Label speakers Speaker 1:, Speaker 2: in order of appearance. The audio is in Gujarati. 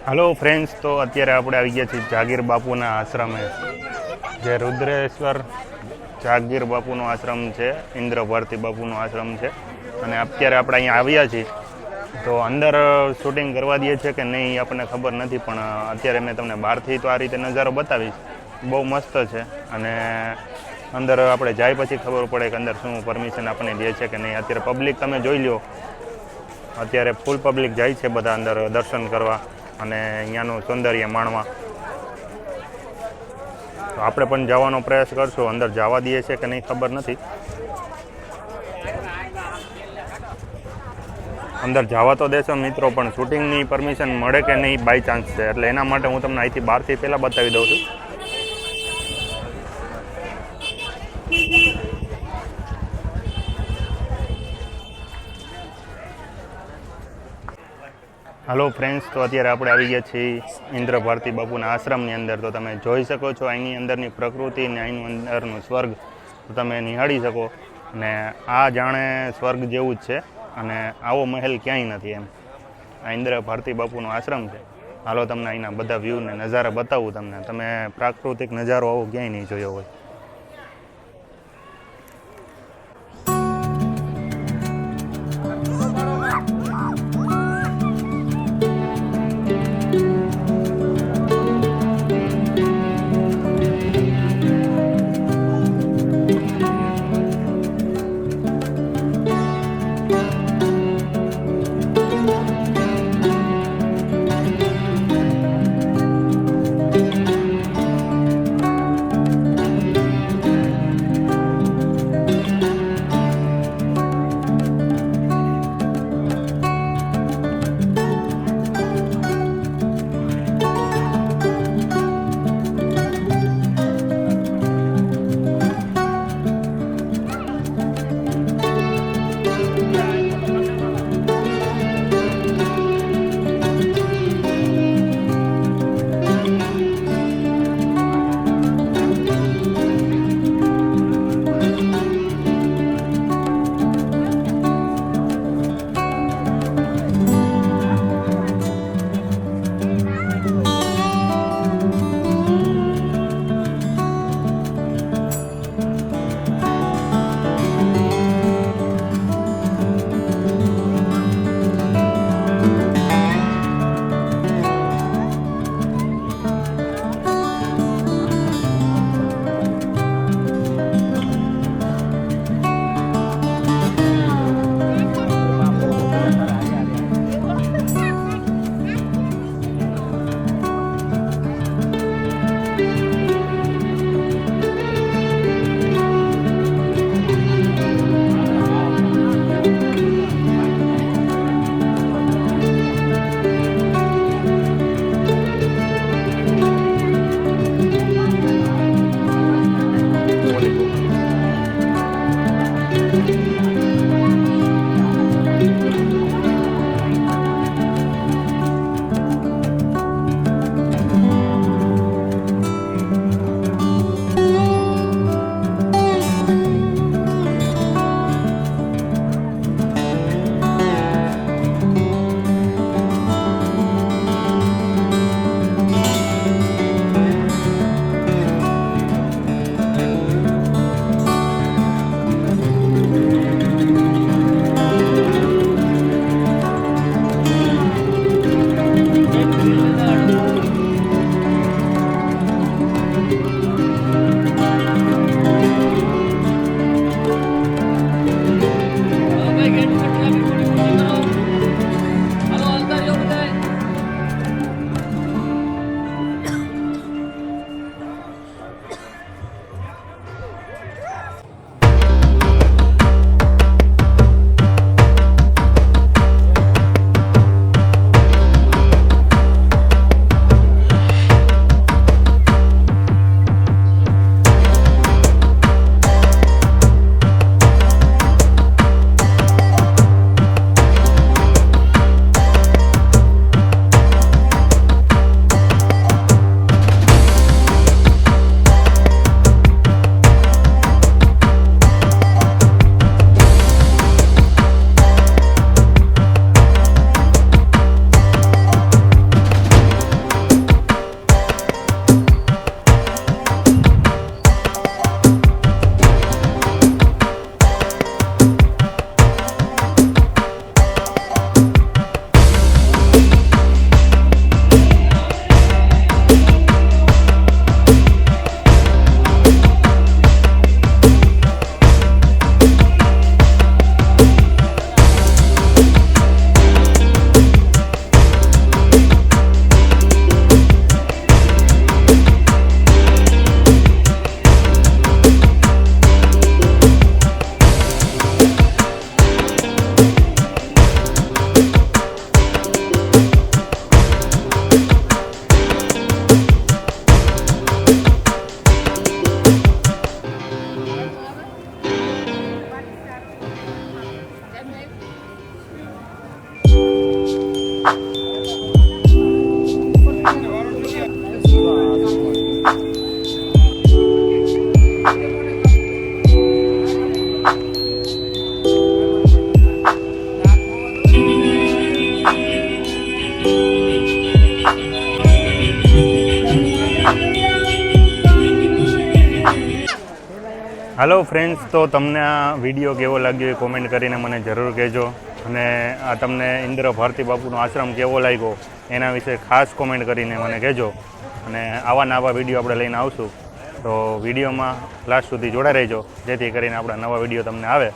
Speaker 1: हेलो फ्रेंड्स, तो અત્યારે આપણે આવી ગયા છીએ જાગીર બાપુના આશ્રમે, જે રુદ્રેશ્વર જાગીર બાપુનો આશ્રમ છે, ઇન્દ્ર ભારતી બાપુનો આશ્રમ છે. અને અત્યારે આપણે અહીંયા આવ્યા છીએ, તો અંદર શૂટિંગ કરવા દઈએ છે કે નહીં એ આપણને ખબર નથી, પણ અત્યારે મેં તમને બહારથી તો આ રીતે નજારો બતાવીશ. બહુ મસ્ત છે. અને અંદર આપણે જાય પછી ખબર પડે કે અંદર શું પરમિશન આપણને દે છે કે નહીં. અત્યારે પબ્લિક તમે જોઈ લો, અત્યારે ફૂલ પબ્લિક જાય છે બધા અંદર દર્શન કરવા અને અહીંયાનું સૌંદર્ય માણવા. તો આપણે પણ જવાનો પ્રયાસ કરશું. અંદર જવા દઈએ છે કે નહીં ખબર નથી. અંદર જવા તો દેશો મિત્રો, પણ શૂટિંગની પરમિશન મળે કે નહીં બાય ચાન્સ છે, એટલે એના માટે હું તમને અહીંથી બહારથી પહેલાં બતાવી દઉં છું. હલો ફ્રેન્ડ્સ, તો અત્યારે આપણે આવી ગયા છીએ ઇન્દ્ર ભારતી બાપુના આશ્રમની અંદર. તો તમે જોઈ શકો છો અહીંની અંદરની પ્રકૃતિ ને અહીંનું અંદરનું સ્વર્ગ તો તમે નિહાળી શકો. અને આ જાણે સ્વર્ગ જેવું જ છે, અને આવો મહેલ ક્યાંય નથી એમ. આ ઇન્દ્ર ભારતી બાપુનો આશ્રમ છે. હાલો તમને અહીંના બધા વ્યૂ ને નજારા બતાવું તમને. તમે પ્રાકૃતિક નજારો આવો ક્યાંય નહીં જોયો હોય. હાલો ફ્રેન્ડ્સ, તો તમને આ વિડીયો કેવો લાગ્યો એ કોમેન્ટ કરીને મને જરૂર કહેજો. અને આ તમને ઇન્દ્ર ભારતી બાપુનો આશ્રમ કેવો લાગ્યો એના વિશે ખાસ કોમેન્ટ કરીને મને કહેજો. અને આવા નવા વિડીયો આપણે લઈને આવશું, તો વિડીયોમાં લાસ્ટ સુધી જોડાઈ રહેજો, જેથી કરીને આપણા નવા વિડીયો તમને આવે.